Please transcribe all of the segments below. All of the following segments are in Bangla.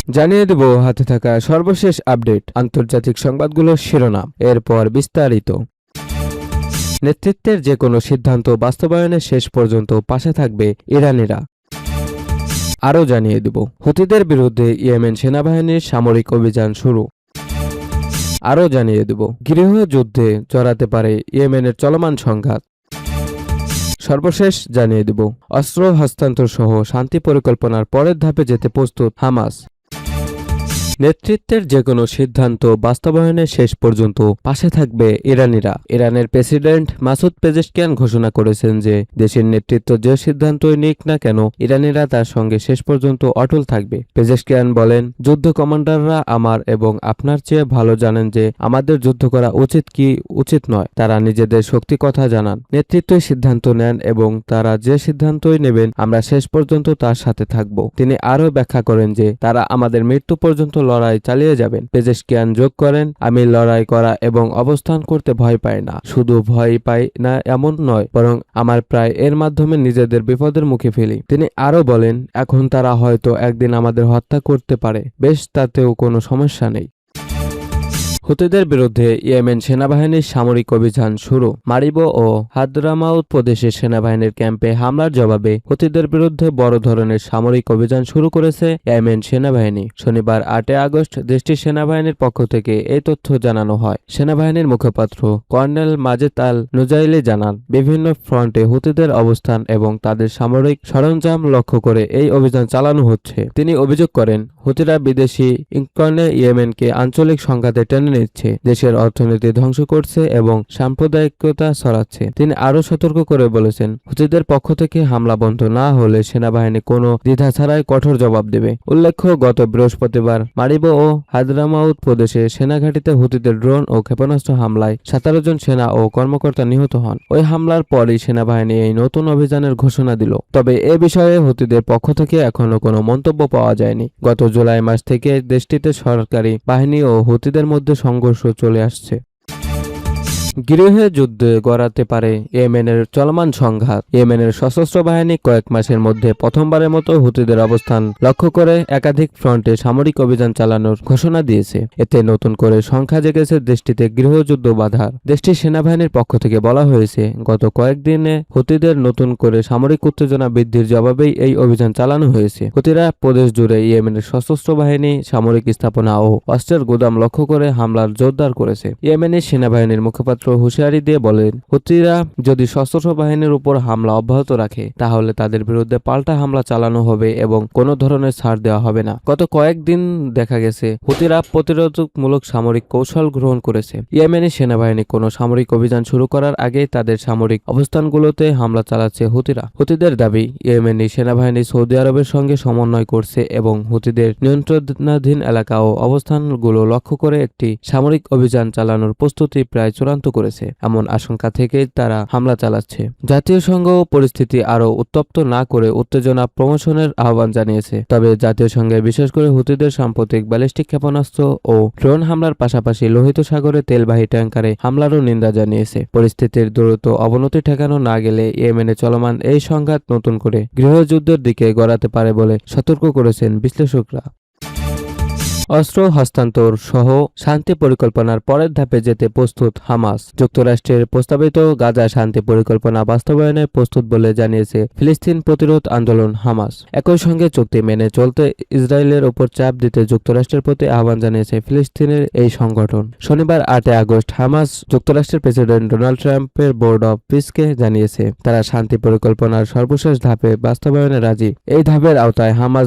জানিয়ে দেব হাতে থাকা সর্বশেষ আপডেট, আন্তর্জাতিক সংবাদগুলোর শিরোনাম, এরপর বিস্তারিত। নেতৃত্বের যে কোনো সিদ্ধান্ত বাস্তবায়নের শেষ পর্যন্ত পাশে থাকবে ইরানিরা। আরও জানিয়ে দেব হুতিদের বিরুদ্ধে ইয়েমেন সেনাবাহিনীর সামরিক অভিযান শুরু। আরও জানিয়ে দেব গৃহযুদ্ধে জড়াতে পারে ইয়েমেনের চলমান সংঘাত। সর্বশেষ জানিয়ে দেব অস্ত্র হস্তান্তর সহ শান্তি পরিকল্পনার পরের ধাপে যেতে প্রস্তুত হামাস। নেতৃত্বের যে কোনো সিদ্ধান্ত বাস্তবায়নের শেষ পর্যন্ত পাশে থাকবে ইরানিরা। ইরানের প্রেসিডেন্ট মাসুদ পেজেশকিয়ান ঘোষণা করেছেন যে দেশের নেতৃত্ব যে সিদ্ধান্তই নিক না কেন ইরানিরা তার সঙ্গে শেষ পর্যন্ত অটল থাকবে। পেজেশকিয়ান বলেন, যুদ্ধ কমান্ডাররা আমার এবং আপনার চেয়ে ভালো জানেন যে আমাদের যুদ্ধ করা উচিত কি উচিত নয়। তারা নিজেদের শক্তি কথা জানান, নেতৃত্বই সিদ্ধান্ত নেন এবং তারা যে সিদ্ধান্তই নেবেন আমরা শেষ পর্যন্ত তার সাথে থাকব। তিনি আরও ব্যাখ্যা করেন যে তারা আমাদের মৃত্যু পর্যন্ত লড়াই চালিয়ে যাবেন। পেজেশকিয়ান যোগ করেন, আমি লড়াই করা এবং অবস্থান করতে ভয় পাই না। শুধু ভয় পাই না এমন নয়, বরং আমার প্রায় এর মাধ্যমে নিজেদের বিপদের মুখে ফেলি। তিনি আরও বলেন, এখন তারা হয়তো একদিন আমাদের হত্যা করতে পারে, বেশ, তাতেও কোনো সমস্যা নেই। হুতিদের বিরুদ্ধে ইয়েমেন সেনাবাহিনীর সামরিক অভিযান শুরু। মারিবো ও হাদ্রামাউত প্রদেশের সেনাবাহিনীর ক্যাম্পে হামলার জবাবে হুতিদের বিরুদ্ধে বড় ধরনের সামরিক অভিযান শুরু করেছে ইয়েমেন সেনাবাহিনী। শনিবার 8 আগস্ট দেশটির সেনাবাহিনীর পক্ষ থেকে এই তথ্য জানানো হয়। সেনাবাহিনীর মুখপাত্র কর্নেল মাজেদ আল নুজাইলি জানান, বিভিন্ন ফ্রন্টে হুতিদের অবস্থান এবং তাদের সামরিক সরঞ্জাম লক্ষ্য করে এই অভিযান চালানো হচ্ছে। তিনি অভিযোগ করেন, হুতিরা বিদেশি ইঙ্কর্নে ইয়েমেনকে আঞ্চলিক সংঘাতে টেনে নিচ্ছে, দেশের অর্থনীতি ধ্বংস করছে এবং সাম্প্রদায়িকতা ছড়াচ্ছে। তিনি আরও সতর্ক করে বলেছেন, হুতিদের পক্ষ থেকে হামলা বন্ধ না হলে সেনাবাহিনী কোনো দ্বিধা ছাড়াই কঠোর জবাব দেবে। উল্লেখ্য, গত বৃহস্পতিবার মারিবো ও হাদ্রামাউত প্রদেশে সেনাঘাঁটিতে হুতিদের ড্রোন ও ক্ষেপণাস্ত্র হামলায় 17 জন সেনা ও কর্মকর্তা নিহত হন। ওই হামলার পরই সেনাবাহিনী এই নতুন অভিযানের ঘোষণা দিল। তবে এ বিষয়ে হুতিদের পক্ষ থেকে এখনো কোনো মন্তব্য পাওয়া যায়নি। গত জুলাই মাস থেকে দেশটিতে সরকারি বাহিনী ও হুতিদের মধ্যে সংঘর্ষ চলে আসছে। গৃহে যুদ্ধে গড়াতে পারে ইয়েমেনের চলমান সংঘাত। ইয়েমেনের সশস্ত্র বাহিনী কয়েক মাসের মধ্যে প্রথমবারের মতো হুতিদের অবস্থান লক্ষ্য করে একাধিক ফ্রন্টে সামরিক অভিযান চালানোর ঘোষণা দিয়েছে। এতে নতুন করে সংখ্যা জেগেছে দেশটিতে গৃহযুদ্ধ বাধার। দেশটির সেনাবাহিনীর পক্ষ থেকে বলা হয়েছে, গত কয়েকদিনে হুতিদের নতুন করে সামরিক উত্তেজনা বৃদ্ধির জবাবেই এই অভিযান চালানো হয়েছে। হুতিরা প্রদেশ জুড়ে ইয়েমেনের সশস্ত্র বাহিনী, সামরিক স্থাপনা ও অস্ত্রের গুদাম লক্ষ্য করে হামলার জোরদার করেছে। ইয়েমেনের সেনাবাহিনীর মুখপাত্র হুঁশিয়ারি দিয়ে বলেন, হুতিরা যদি সশস্ত্র বাহিনীর উপর হামলা অব্যাহত রাখে তাহলে তাদের বিরুদ্ধে পাল্টা হামলা চালানো হবে এবং কোনো ধরনের ছাড় দেওয়া হবে না। গত কয়েকদিন দেখা গেছে হুতিরা প্রতিরোধমূলক সামরিক কৌশল গ্রহণ করেছে। ইয়েমেনি সেনাবাহিনী কোনো সামরিক অভিযান শুরু করার আগে তাদের সামরিক অবস্থানগুলোতে হামলা চালাচ্ছে হুতিরা। হুতিদের দাবি, ইয়েমেনি সেনাবাহিনী সৌদি আরবের সঙ্গে সমন্বয় করছে এবং হুতিদের নিয়ন্ত্রণাধীন এলাকা ও অবস্থানগুলো লক্ষ্য করে একটি সামরিক অভিযান চালানোর প্রস্তুতি প্রায় চূড়ান্ত করেছে। এমন আশঙ্কা থেকে তারা হামলা চালাচ্ছে। জাতীয় সংঘ পরিস্থিতি আরও উত্তপ্ত না করে উত্তেজনা প্রশমনের আহ্বান জানিয়েছে। তবে জাতীয় সংঘে বিশেষ করে হুতিদের সাম্প্রতিক ব্যালিস্টিক ক্ষেপণাস্ত্র ও ড্রোন হামলার পাশাপাশি লোহিত সাগরে তেলবাহী ট্যাঙ্কারে হামলারও নিন্দা জানিয়েছে। পরিস্থিতির দ্রুত অবনতি ঠেকানো না গেলে ইয়েমেনে চলমান এই সংঘাত নতুন করে গৃহযুদ্ধের দিকে গড়াতে পারে বলে সতর্ক করেছেন বিশ্লেষকরা। অস্ত্র হস্তান্তর সহ শান্তি পরিকল্পনার পরের ধাপে যেতে প্রস্তুত হামাস। যুক্তরাষ্ট্রের প্রস্তাবিত গাজা শান্তি পরিকল্পনা বাস্তবায়নে প্রস্তুত বলে জানিয়েছে ফিলিস্তিন প্রতিরোধ আন্দোলন হামাস। একই সঙ্গে চুক্তি মেনে চলতে ইসরায়েলের ওপর চাপ দিতে যুক্তরাষ্ট্রের প্রতি আহ্বান জানিয়েছে ফিলিস্তিনের এই সংগঠন। শনিবার 8 আগস্ট হামাস যুক্তরাষ্ট্রের প্রেসিডেন্ট ডোনাল্ড ট্রাম্পের বোর্ড অব পিসকে জানিয়েছে তারা শান্তি পরিকল্পনার সর্বশেষ ধাপে বাস্তবায়নে রাজি। এই ধাপের আওতায় হামাস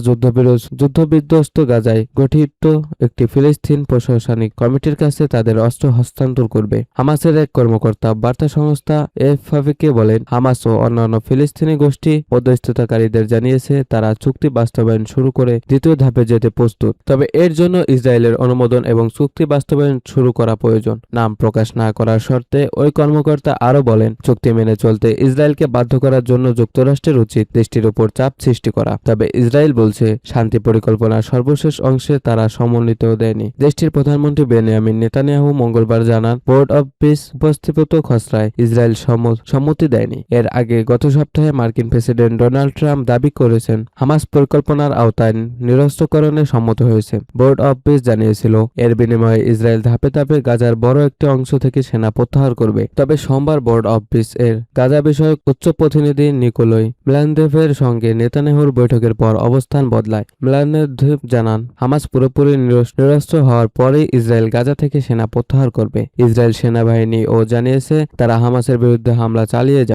যুদ্ধবিধ্বস্ত গাজায় গঠিত একটি ফিলিস্তিন প্রশাসনিক কমিটির কাছে তাদের অস্ত্র হস্তান্তর করবে। হামাসের এক কর্মকর্তা বার্তা সংস্থা এফপিকে বলেন, হামাস ও অন্যান্য ফিলিস্তিনি গোষ্ঠী মধ্যস্থতাকারীদের জানিয়েছে তারা চুক্তি বাস্তবায়ন শুরু করে দ্বিতীয় ধাপে যেতে প্রস্তুত। তবে এর জন্য ইসরায়েলের অনুমোদন এবং চুক্তি বাস্তবায়ন শুরু করা প্রয়োজন। নাম প্রকাশ না করার শর্তে ওই কর্মকর্তা আরও বলেন, চুক্তি মেনে চলতে ইসরায়েলকে বাধ্য করার জন্য যুক্তরাষ্ট্রের উচিত দেশটির উপর চাপ সৃষ্টি করা। তবে ইসরায়েল বলছে শান্তি পরিকল্পনার সর্বশেষ অংশে তারা সম্মতিও দেয়নি। দেশটির প্রধানমন্ত্রী বেনিয়ামিন নেতানিয়াহু মঙ্গলবার জানান, বোর্ড অব পিস উপস্থাপিত খসড়ায় ইসরায়েল সম্মতি দেয়নি। এর আগে গত সপ্তাহে মার্কিন প্রেসিডেন্ট ডোনাল্ড ট্রাম্প দাবি করেছেন হামাস পরিকল্পনার আওতায় নিরস্ত্রীকরণে সম্মত হয়েছে। বোর্ড অব পিস জানিয়েছিল এর বিনিময়ে ইসরায়েল ধাপে ধাপে গাজার বড় একটি অংশ থেকে সেনা প্রত্যাহার করবে। তবে সোমবার বোর্ড অব পিস এর গাজা বিষয়ক উচ্চ প্রতিনিধি নিকোলাই মিলানদেভের সঙ্গে নেতানিয়াহুর বৈঠকের পর অবস্থান বদলায়। মিলানদেভ জানান, হামাস পুরোপুরি নিরস্ত্র হওয়ার পরেই ইসরায়েল গাজা থেকে সেনা প্রত্যাহার করবে। ইসরায়েল সেনাবাহিনী ও জানিয়েছে তারা হামাসের বিরুদ্ধে হামলা চালিয়ে যাবে।